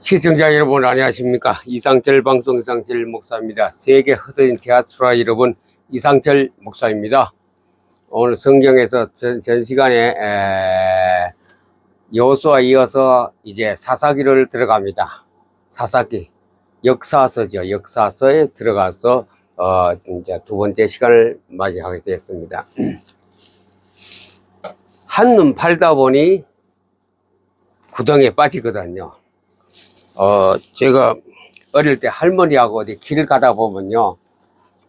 시청자 여러분 안녕하십니까. 이상철 방송 이상철 목사입니다. 세계 흩어진 디아스포라 여러분, 이상철 목사입니다. 오늘 성경에서 전 시간에 여호수아 이어서 이제 사사기를 들어갑니다. 사사기 역사서죠. 역사서에 들어가서 이제 두 번째 시간을 맞이하게 되었습니다. 한눈 팔다 보니 구덩이에 빠지거든요. 제가 어릴 때 할머니하고 어디 길 가다 보면요,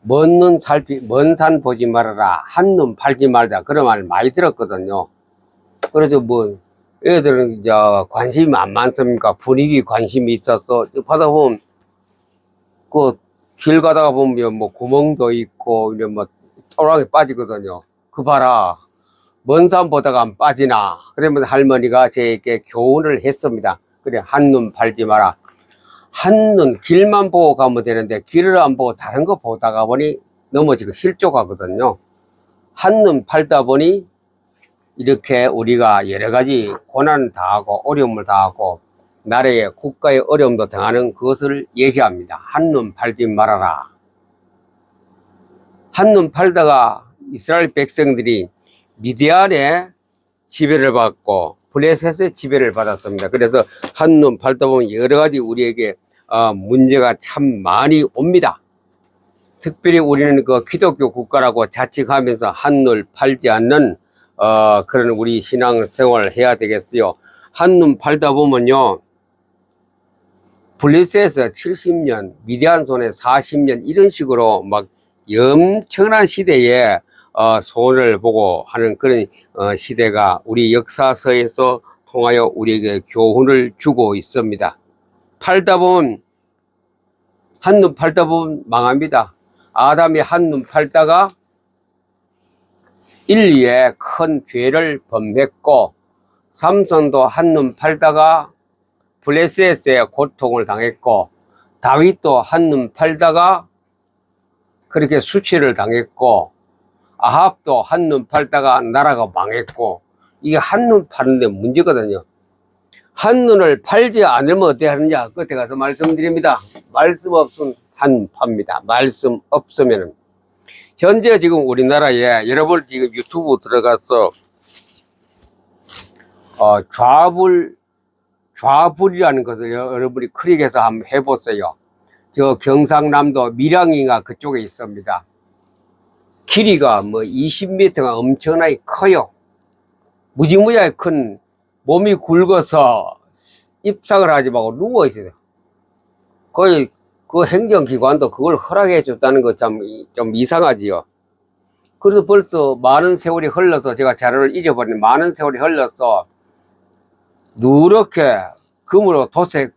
먼 산 보지 말아라, 한눈 팔지 말자, 그런 말 많이 들었거든요. 그래서 뭐 애들은 이제 관심이 안 많습니까? 분위기 관심이 있어서 가다 보면 그 길 가다가 보면 뭐 구멍도 있고 이런 뭐 토랑에 빠지거든요. 그 봐라, 먼 산 보다가 안 빠지나. 그러면 할머니가 저에게 교훈을 했습니다. 그래, 한눈 팔지 마라. 한눈 길만 보고 가면 되는데 길을 안 보고 다른 거 보다가 보니 넘어지고 실족하거든요. 한눈 팔다 보니 이렇게 우리가 여러 가지 고난을 당하고 어려움을 당하고 나라의 국가의 어려움도 당하는 그것을 얘기합니다. 한눈 팔지 말아라. 한눈 팔다가 이스라엘 백성들이 미디안의 지배를 받고 블레셋의 지배를 받았습니다. 그래서 한눈 팔다 보면 여러 가지 우리에게 문제가 참 많이 옵니다. 특별히 우리는 그 기독교 국가라고 자칭하면서 한눈 팔지 않는 그런 우리 신앙생활을 해야 되겠어요. 한눈 팔다 보면요, 블레셋에서 70년, 미디안 손에 40년, 이런 식으로 막 엄청난 시대에 손을 보고 하는 그런 시대가 우리 역사서에서 통하여 우리에게 교훈을 주고 있습니다. 팔다 보면, 한눈 팔다 보면 망합니다. 아담이 한눈 팔다가 인류에 큰 죄를 범했고, 삼손도 한눈 팔다가 블레셋의 고통을 당했고, 다윗도 한눈 팔다가 그렇게 수치를 당했고, 아합도 한눈 팔다가 나라가 망했고, 이게 한눈 파는데 문제거든요. 한눈을 팔지 않으면 어떻게 하느냐? 그때 가서 말씀드립니다. 말씀 없으면 한눈 팝니다. 말씀 없으면은. 현재 지금 우리나라에 여러분 지금 유튜브 들어가서 좌불이라는 것을 여러분이 클릭해서 한번 해보세요. 저 경상남도 밀양인가 그쪽에 있습니다. 길이가 뭐 20m가 엄청나게 커요. 무지무지하게 큰, 몸이 굵어서 입상을 하지 말고 누워 있어요. 거의 그 행정기관도 그걸 허락해 줬다는 거 좀 이상하지요. 그래서 벌써 많은 세월이 흘러서, 제가 자료를 잊어버린 많은 세월이 흘러서 누렇게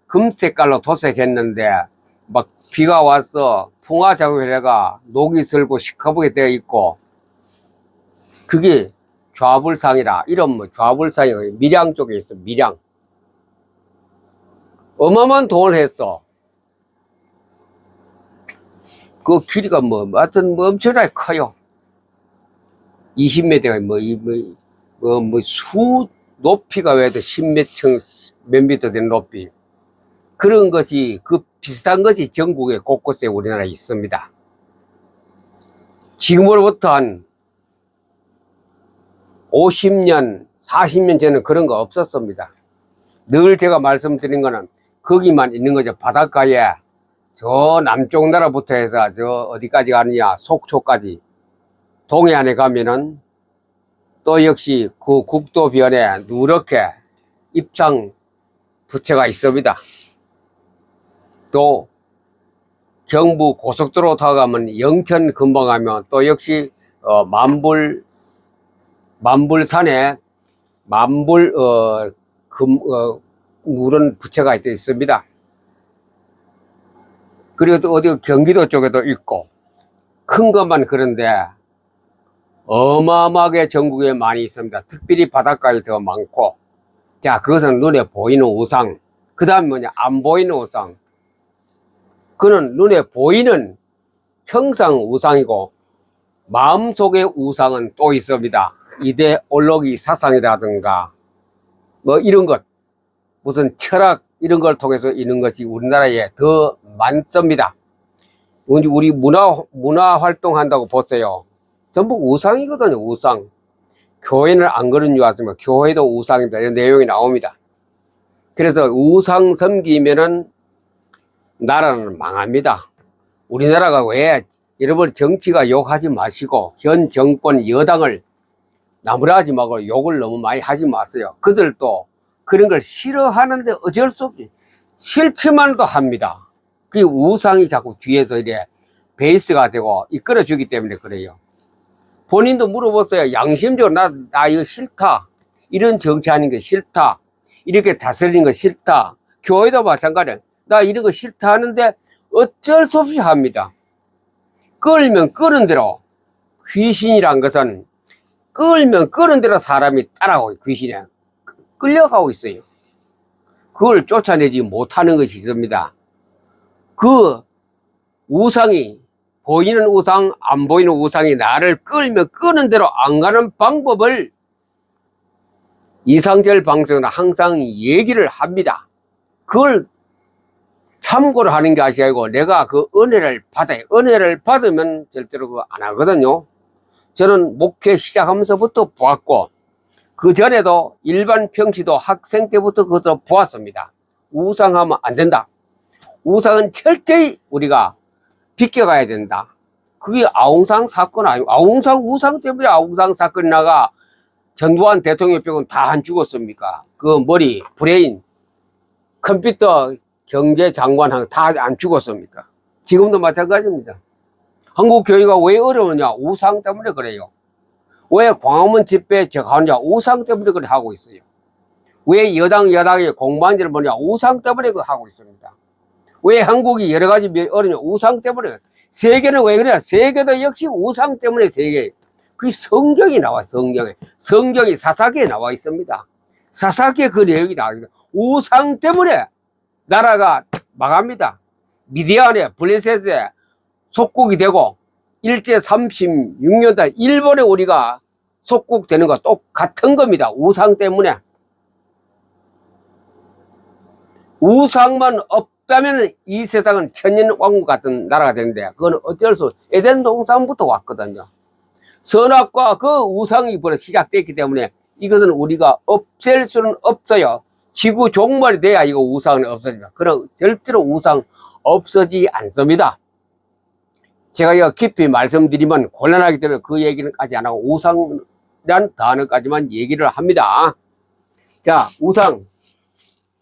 금색깔로 도색했는데 막 비가 와서 풍화 작용해가 녹이 슬고 시커멓게 되어 있고, 그게 좌불상이라, 이런 뭐 좌불상이 밀양 쪽에 있어. 밀양 어마어마한 돈을 했어. 그 길이가 하여튼 엄청나게 커요. 20m가 높이가 왜도 10몇 미터 되는 높이. 그런 것이, 그 비슷한 것이 전국에 곳곳에 우리나라에 있습니다. 지금으로부터 한 50년, 40년 전에는 그런 거 없었습니다. 늘 제가 말씀드린 거는 거기만 있는 거죠. 바닷가에 저 남쪽 나라부터 해서 저 어디까지 가느냐, 속초까지. 동해안에 가면은 또 역시 그 국도변에 누렇게 입상 부채가 있습니다. 또 경부 고속도로 타고 가면 영천 금방 가면 또 역시 만불산에 누런 부채가 있습니다. 그리고 또 어디 경기도 쪽에도 있고, 큰 것만 그런데 어마어마하게 전국에 많이 있습니다. 특별히 바닷가에 더 많고. 자, 그것은 눈에 보이는 우상. 그 다음에 뭐냐, 안 보이는 우상. 그는 눈에 보이는 형상 우상이고, 마음속의 우상은 또 있습니다. 이데올로기 사상이라든가 뭐 이런 것, 무슨 철학 이런 걸 통해서 있는 것이 우리나라에 더 많습니다. 우리 문화 활동한다고 보세요. 전부 우상이거든요, 우상. 교회는 안 그런 줄 아시면 교회도 우상입니다. 이런 내용이 나옵니다. 그래서 우상 섬기면은 나라는 망합니다. 우리나라가 왜, 여러분 정치가 욕하지 마시고, 현 정권 여당을 나무라지 말고 욕을 너무 많이 하지 마세요. 그들도 그런 걸 싫어하는데 어쩔 수 없지. 싫지만도 합니다. 그 우상이 자꾸 뒤에서 이래 베이스가 되고 이끌어주기 때문에 그래요. 본인도 물어보세요. 양심적으로 나 이거 싫다. 이런 정치하는 게 싫다. 이렇게 다스리는 거 싫다. 교회도 마찬가지야. 나 이런 거 싫다 하는데 어쩔 수 없이 합니다. 끌면 끄는 대로, 귀신이란 것은 끌면 끄는 대로 사람이 따라오고 귀신에 끌려가고 있어요. 그걸 쫓아내지 못하는 것이 있습니다. 그 우상이, 보이는 우상, 안 보이는 우상이 나를 끌면 끄는 대로 안 가는 방법을 이상철 방송은 항상 얘기를 합니다. 그걸 참고를 하는 게 아니고 내가 그 은혜를 받아요. 은혜를 받으면 절대로 그거 안 하거든요. 저는 목회 시작하면서부터 보았고, 그 전에도 일반 평시도 학생 때부터 그것을 보았습니다. 우상하면 안 된다. 우상은 철저히 우리가 비껴가야 된다. 그게 아웅산 사건 아니고, 우상 때문에 아웅산 사건이 나가 전두환 대통령 빼고는 다 안 죽었습니까? 그 머리, 브레인, 컴퓨터 경제장관 다 안 죽었습니까? 지금도 마찬가지입니다. 한국 교회가 왜 어려우냐? 우상 때문에 그래요. 왜 광화문 집회 저하느냐? 우상 때문에 그래 하고 있어요. 왜 여당이 공무원들 뭐냐? 우상 때문에 그 하고 있습니다. 왜 한국이 여러 가지 어려우냐? 우상 때문에. 세계는 왜 그래요? 세계도 역시 우상 때문에 세계. 그 성경이 나와, 성경이 사사기에 나와 있습니다. 사사기에 그 내용이 나와 있습니다. 우상 때문에 나라가 망합니다. 미디안에, 블레셋에 속국이 되고, 일제 36년대 일본에 우리가 속국되는 거 똑같은 겁니다. 우상 때문에. 우상만 없다면 이 세상은 천년왕국 같은 나라가 되는데, 그건 어쩔 수 없어요. 에덴 동산부터 왔거든요. 선악과 그 우상이 시작됐기 때문에 이것은 우리가 없앨 수는 없어요. 지구 종말이 돼야 이거 우상은 없어집니다. 그럼 절대로 우상 없어지지 않습니다. 제가 이거 깊이 말씀드리면 곤란하기 때문에 그 얘기는 까지 안 하고 우상이란 단어까지만 얘기를 합니다. 자,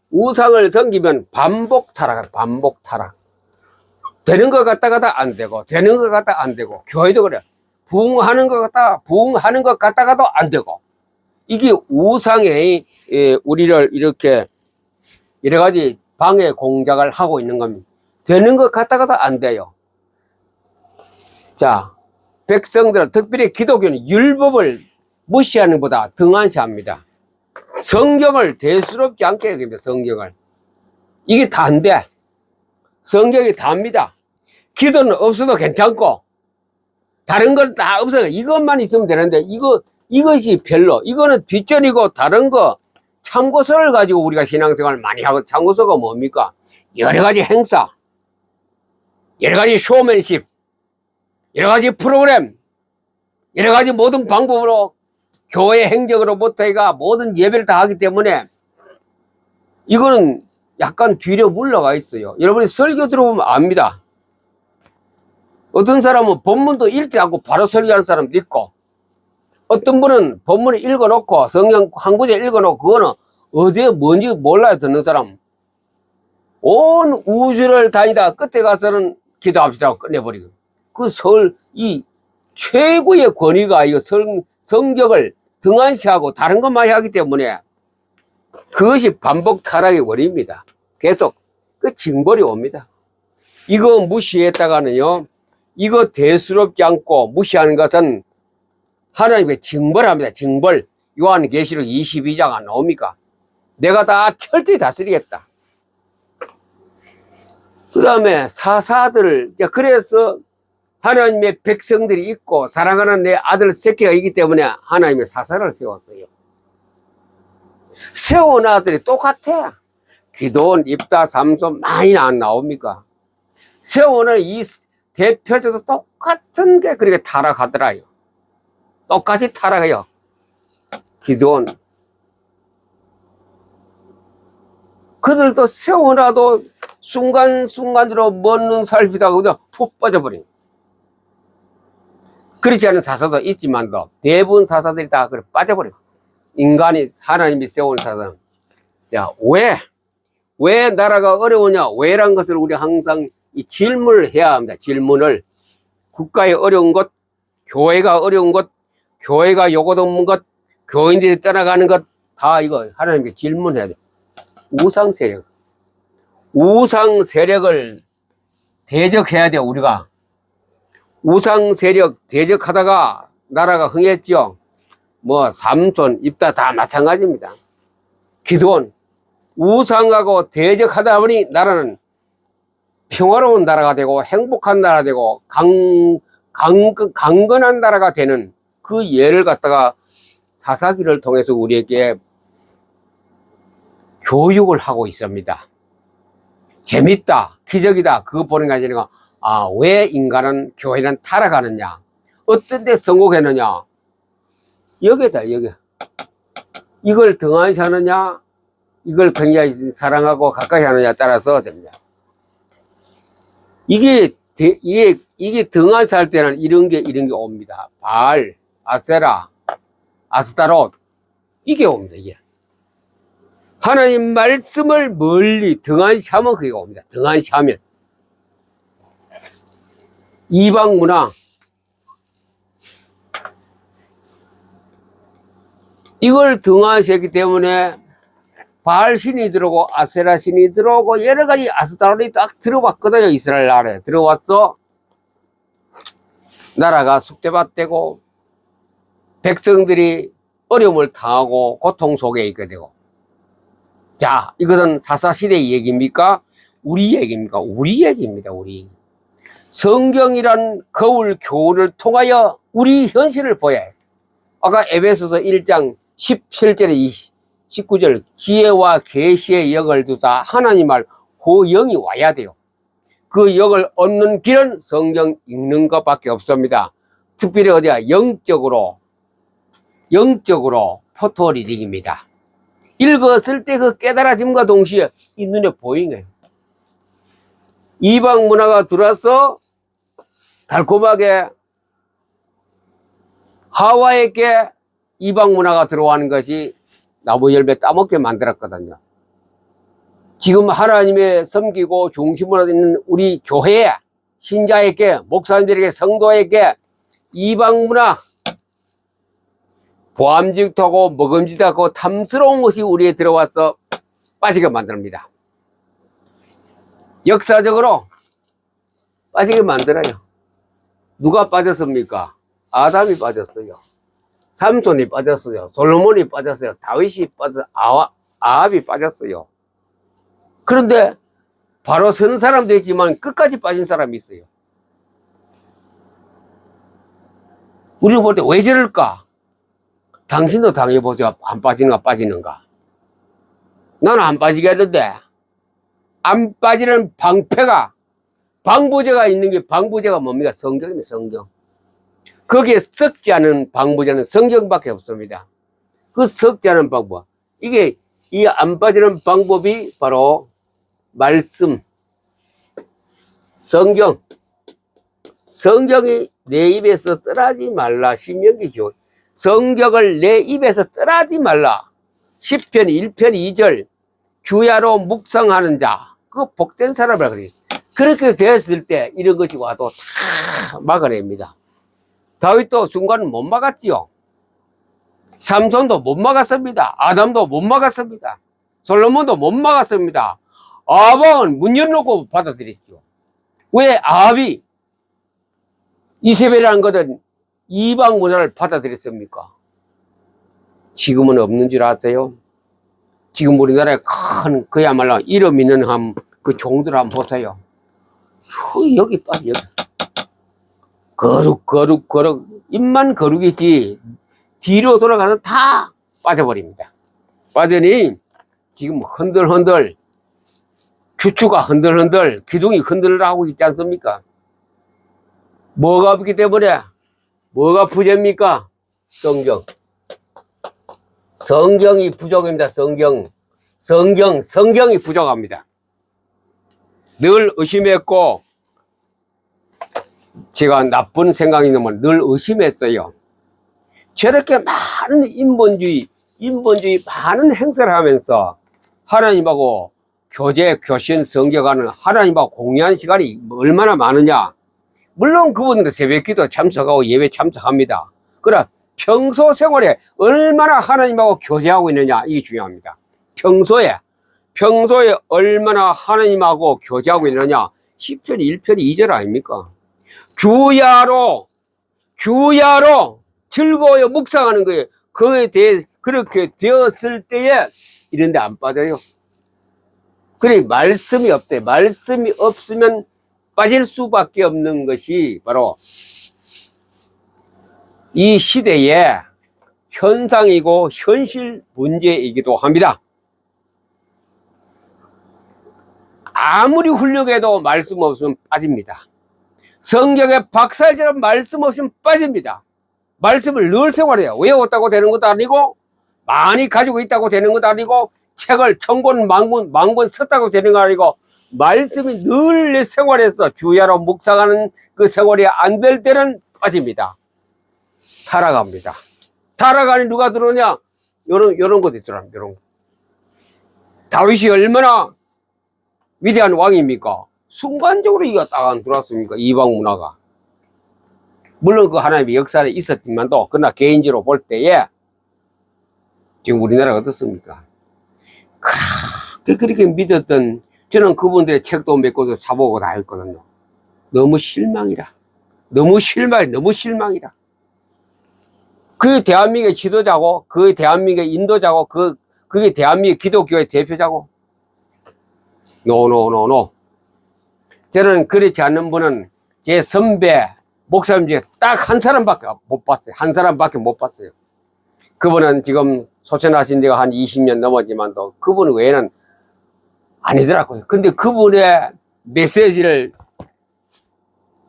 우상을 섬기면 반복 타락. 되는 것 같다가도 안 되고, 되는 것 같다가 안 되고, 교회도 그래. 부흥하는 것 같다가도 안 되고. 이게 우상의, 우리를 이렇게 여러 가지 방해 공작을 하고 있는 겁니다. 되는 것 같다가도 안 돼요. 자, 백성들은, 특별히 기독교는 율법을 무시하는 것보다 등한시합니다. 성경을 대수롭지 않게 여깁니다, 성경을. 이게 다 안 돼. 성경이 다입니다. 기도는 없어도 괜찮고, 다른 건 다 없어요. 이것만 있으면 되는데, 이것이 별로. 이거는 뒷전이고, 다른 거, 참고서를 가지고 우리가 신앙생활을 많이 하고, 참고서가 뭡니까? 여러 가지 행사, 여러 가지 쇼맨십, 여러 가지 프로그램, 여러 가지 모든 방법으로 교회 행정으로부터가 모든 예배를 다 하기 때문에 이거는 약간 뒤로 물러가 있어요. 여러분이 설교 들어보면 압니다. 어떤 사람은 본문도 읽지 않고 바로 설교하는 사람도 있고, 어떤 분은 본문을 읽어놓고 성경 한 구절 읽어놓고 그거는 어디에 뭔지 몰라요. 듣는 사람. 온 우주를 다니다 끝에 가서는 기도합시다 하고 끝내버리고. 이 최고의 권위가 이거 성경을 등한시하고 다른 것만 하기 때문에 그것이 반복 타락의 원인입니다. 계속 그 징벌이 옵니다. 이거 무시했다가는요, 이거 대수롭지 않고 무시하는 것은 하나님께 징벌합니다. 징벌. 요한계시록 22장 안 나옵니까? 내가 다 철저히 다스리겠다. 그 다음에 사사들, 그래서 하나님의 백성들이 있고 사랑하는 내 아들 새끼가 있기 때문에 하나님의 사사를 세웠어요. 세운 아들이 똑같아. 기돈, 입다, 삼손 많이 안 나옵니까? 세월은 이 대표적으로 똑같은 게 그렇게 타락하더라요. 똑같이 타락해요. 기돈. 그들도 세워놔도 순간순간으로 먼 살피다가 그냥 푹 빠져버린. 그렇지 않은 사사도 있지만도 대부분 사사들이 다 그래 빠져버려. 인간이 하나님이 세운 사사는. 자, 왜 나라가 어려우냐? 왜란 것을 우리 항상 이 질문을 해야 합니다. 질문을. 국가의 어려운 것, 교회가 어려운 것, 교회가 요것 없는 것, 교인들이 떠나가는 것, 다 이거 하나님께 질문해야 돼. 우상 세력을 대적해야 돼, 우리가. 우상 세력 대적하다가 나라가 흥했죠. 뭐 삼손, 입다 다 마찬가지입니다. 기드온. 우상하고 대적하다 보니 나라는 평화로운 나라가 되고 행복한 나라가 되고 강건한 나라가 되는 그 예를 갖다가 사사기를 통해서 우리에게 교육을 하고 있습니다. 재밌다, 기적이다, 그거 보는 게 아니라, 왜 인간은, 교회는 타락하느냐, 어떤 데 성공했느냐, 여기다, 여기. 이걸 등한시 하느냐, 이걸 굉장히 사랑하고 가까이 하느냐에 따라서 됩니다. 이게 등한시 할 때는 이런 게 옵니다. 바알, 아세라, 아스타롯, 이게 옵니다, 이게. 하나님 말씀을 멀리 등한시하면 그게 옵니다. 등한시하면. 이방 문화. 이걸 등한시했기 때문에 바알 신이 들어오고 아세라 신이 들어오고 여러 가지 아스타롯이 딱 들어왔거든요. 이스라엘 나라에 들어왔어. 나라가 숙대밭되고 백성들이 어려움을 당하고 고통 속에 있게 되고. 자, 이것은 사사시대의 얘기입니까? 우리 얘기입니까? 우리 얘기입니다. 우리. 성경이란 거울 교훈을 통하여 우리 현실을 보여야 해요. 아까 에베소서 1장 17절에 19절 지혜와 계시의 영을 두사 하나님 말 그 영이 와야 돼요. 그 영을 얻는 길은 성경 읽는 것밖에 없습니다. 특별히 어디야? 영적으로 포토 리딩입니다. 읽었을 때 그 깨달아짐과 동시에 이 눈에 보이는 거예요. 이방 문화가 들어와서 달콤하게 하와에게 이방 문화가 들어가는 것이 나무 열매 따먹게 만들었거든요. 지금 하나님의 섬기고 중심으로 있는 우리 교회 신자에게, 목사님들에게, 성도에게 이방 문화, 보암직하고 먹음직하고 탐스러운 것이 우리에 들어와서 빠지게 만듭니다. 역사적으로 빠지게 만들어요. 누가 빠졌습니까? 아담이 빠졌어요. 삼손이 빠졌어요. 솔로몬이 빠졌어요. 다윗이 빠졌어요. 아합이 빠졌어요. 그런데 바로 서는 사람도 있지만 끝까지 빠진 사람이 있어요. 우리가 볼 때 왜 저럴까? 당신도 당해보세요. 안 빠지는가 빠지는가. 나는 안 빠지게 했는데 안 빠지는 방부제가 있는 게, 방부제가 뭡니까? 성경입니다. 성경. 거기에 썩지 않은 방부제는 성경밖에 없습니다. 그 썩지 않은 방법, 이게 이 안 빠지는 방법이 바로 말씀, 성경이 내 입에서 떠나지 말라. 신명기 교훈. 성경을 내 입에서 떠나지 말라. 시편 1편 2절 주야로 묵상하는 자, 그 복된 사람이라 그래요. 그렇게 되었을 때 이런 것이 와도 다 막아냅니다. 다윗도 순간은 못 막았지요. 삼손도 못 막았습니다. 아담도 못 막았습니다. 솔로몬도 못 막았습니다. 아합은 문 열어놓고 받아들였죠. 왜? 아합이 이세벨이라는 것은 이방 문화를 받아들였습니까? 지금은 없는 줄 아세요? 지금 우리나라에 큰 그야말로 이름 있는 그 종들 한번 보세요. 여기 빠져, 여기. 거룩. 입만 거룩이지 뒤로 돌아가서 다 빠져버립니다. 빠져니 지금 흔들흔들 주추가 흔들흔들, 기둥이 흔들하고 있지 않습니까? 뭐가 없기 때문에, 뭐가 부재입니까? 성경. 성경이 부족입니다. 성경이 부족합니다. 늘 의심했고, 제가 나쁜 생각이 나면 늘 의심했어요. 저렇게 많은 인본주의 많은 행사를 하면서 하나님하고 교제, 교신, 성경하는 하나님하고 공유한 시간이 얼마나 많으냐. 물론 그분들은 새벽기도 참석하고 예배 참석합니다. 그러나 평소 생활에 얼마나 하나님하고 교제하고 있느냐, 이게 중요합니다. 평소에 얼마나 하나님하고 교제하고 있느냐. 10편, 1편, 2절 아닙니까? 주야로 즐거워요 묵상하는 거예요. 그에 대해 그렇게 되었을 때에 이런데 안 빠져요. 그래, 말씀이 없대. 말씀이 없으면 빠질 수밖에 없는 것이 바로 이 시대의 현상이고 현실 문제이기도 합니다. 아무리 훌륭해도 말씀 없으면 빠집니다. 성경에 박살처럼 말씀 없으면 빠집니다. 말씀을 늘 생활해요. 외웠다고 되는 것도 아니고, 많이 가지고 있다고 되는 것도 아니고, 책을 천권 만권 썼다고 되는 거 아니고, 말씀이 늘 내 생활에서 주야로 묵상하는 그 생활이 안 될 때는 빠집니다. 타락합니다. 타락하니 누가 들어오냐? 요런 것도 있더라. 요런 거. 다윗이 얼마나 위대한 왕입니까? 순간적으로 이거 딱 안 들어왔습니까? 이방 문화가. 물론 그 하나님의 역사에 있었지만도, 그러나 개인적으로 볼 때에, 지금 우리나라가 어떻습니까? 그렇게 믿었던, 저는 그분들의 책도 몇 권을 사보고 다 했거든요. 너무 실망이라. 너무 실망이라. 그 대한민국의 지도자고, 그 대한민국의 인도자고, 그게 대한민국 기독교의 대표자고. 노. 저는 그렇지 않는 분은 제 선배, 목사님 중에 딱 한 사람밖에 못 봤어요. 한 사람밖에 못 봤어요. 그분은 지금 소천하신 지가 한 20년 넘었지만도 그분 외에는 아니더라고요. 근데 그분의 메시지를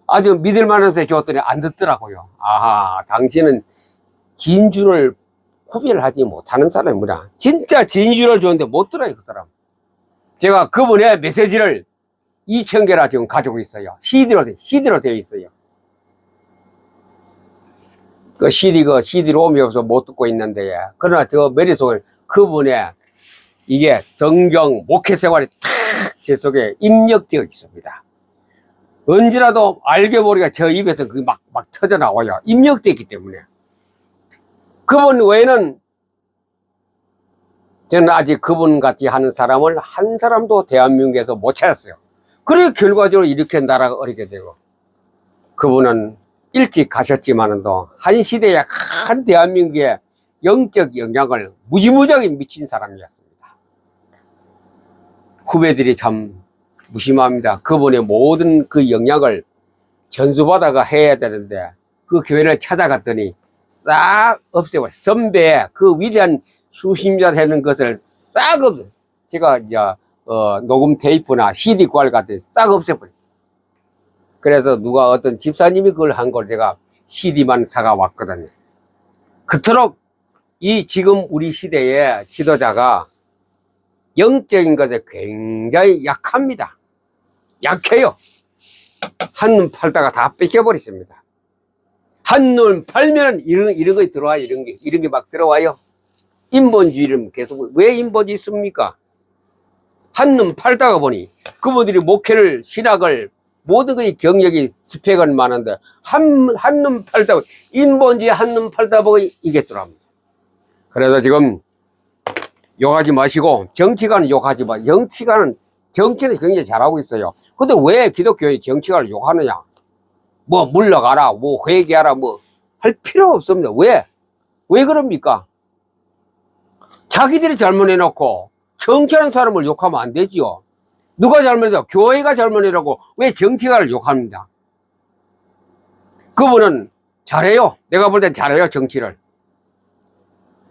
아주 믿을만해서 줬더니 안 듣더라고요. 아하, 당신은 진주를 구별을 하지 못하는 사람이구나. 진짜 진주를 줬는데 못 들어요, 그 사람. 제가 그분의 메시지를 2,000개나 지금 가지고 있어요. CD로 되어 있어요. 그 CD-롬이 없어서 못 듣고 있는데, 그러나 저 머릿속에 그분의 이게 성경 목회 생활이 탁 제 속에 입력되어 있습니다. 언제라도 알게 모르게 저 입에서 그 막 터져 나와요. 입력되어 있기 때문에. 그분 외에는 저는 아직 그분 같이 하는 사람을 한 사람도 대한민국에서 못 찾았어요. 그래 결과적으로 이렇게 나라가 어렵게 되고, 그분은 일찍 가셨지만도 한 시대에 한 대한민국에 영적 영향을 무지무지하게 미친 사람이었습니다. 후배들이 참 무심합니다. 그분의 모든 그 영향을 전수받아가 해야 되는데, 그 교회를 찾아갔더니 싹 없애버려요. 선배의 그 위대한 수신자 되는 것을 싹 없애요. 제가 이제 녹음 테이프나 CD 구할 같은 싹 없애버려요. 그래서 누가 어떤 집사님이 그걸 한 걸 제가 CD만 사가 왔거든요. 그토록 이 지금 우리 시대의 지도자가 영적인 것에 굉장히 약합니다. 약해요. 한눈 팔다가 다 뺏겨버렸습니다. 한눈 팔면 이런 거 들어와요. 이런 게 막 들어와요. 인본주의를 계속, 왜 인본주의 있습니까? 한눈 팔다가 보니 그분들이 목회를, 신학을, 모든 것이 경력이 스펙은 많은데, 한눈 팔다, 인본주의 한눈 팔다 보고 이게 들어갑니다. 그래서 지금 욕하지 마시고, 정치가는 욕하지 마. 정치는 굉장히 잘하고 있어요. 근데 왜 기독교의 정치가를 욕하느냐? 뭐 물러가라, 뭐 회개하라, 뭐 할 필요 없습니다. 왜 그럽니까? 자기들이 잘못해놓고 정치하는 사람을 욕하면 안 되지요. 누가 잘못해서 교회가 잘못해놓고 왜 정치가를 욕합니다. 그분은 잘해요. 내가 볼 땐 잘해요, 정치를.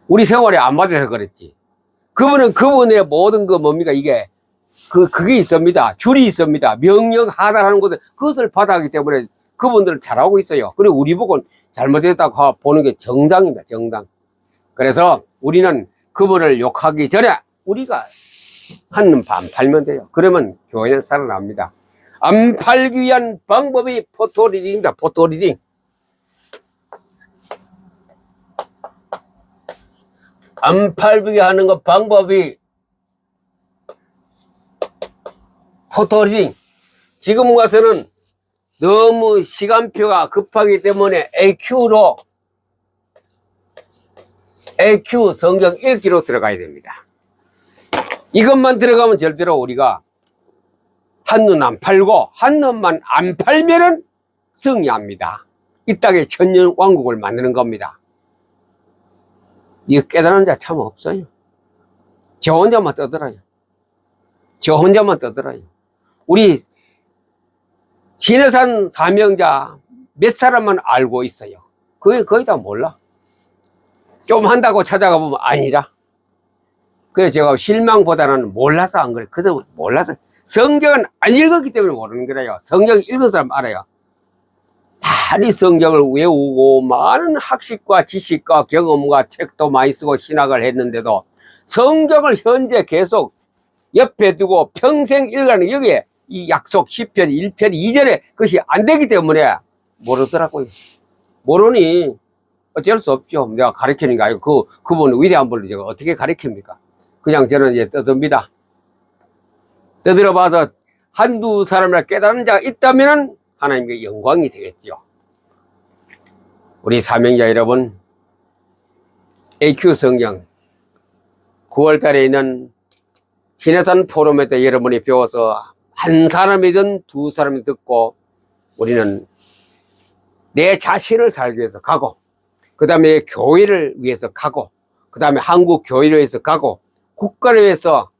우리 생활에 안 맞아서 그랬지. 그분은 그분의 모든 그 뭡니까, 이게 그게 있습니다. 줄이 있습니다. 명령 하달하는 것을 그것을 받아가기 때문에 그분들은 잘하고 있어요. 그리고 우리 보고 잘못했다고 보는 게 정당입니다. 정당. 그래서 우리는 그분을 욕하기 전에 우리가 한눈 반 팔면 돼요. 그러면 교회는 살아납니다. 안 팔기 위한 방법이 포토리딩입니다. 포토리딩. 안 팔게 하는 것 방법이 포토리딩. 지금 와서는 너무 시간표가 급하기 때문에 AQ 성경 읽기로 들어가야 됩니다. 이것만 들어가면 절대로 우리가 한눈 안 팔고 한눈만 안 팔면은 승리합니다. 이 땅에 천년 왕국을 만드는 겁니다. 이거 깨달은 자 참 없어요. 저 혼자만 떠들어요. 저 혼자만 떠들어요. 우리 신해산 사명자 몇 사람만 알고 있어요. 거의 다 몰라. 좀 한다고 찾아가 보면 아니라. 그래서 제가 실망보다는 몰라서 안 그래요. 그래서 몰라서. 성경은 안 읽었기 때문에 모르는 거래요. 성경 읽은 사람 알아요. 많이 성경을 외우고 많은 학식과 지식과 경험과 책도 많이 쓰고 신학을 했는데도 성경을 현재 계속 옆에 두고 평생 읽어가는 여기에 이 약속 10편, 1편, 2절에 그것이 안 되기 때문에 모르더라고요. 모르니 어쩔 수 없죠. 내가 가르치는 게 아니고 그분 위대한 분을 제가 어떻게 가르칩니까? 그냥 저는 이제 떠듭니다. 떠들어 봐서 한두 사람을 깨달은 자가 있다면 하나님께 영광이 되겠죠. 우리 사명자 여러분, AQ 성경 9월 달에 있는 신해산 포럼에 때 여러분이 배워서 한 사람이든 두 사람이 듣고 우리는 내 자신을 살기 위해서 가고, 그 다음에 교회를 위해서 가고, 그 다음에 한국 교회를 위해서 가고, 국가를 위해서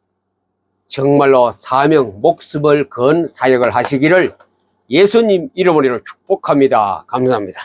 정말로 사명, 목숨을 건 사역을 하시기를 예수님 이름으로 축복합니다. 감사합니다.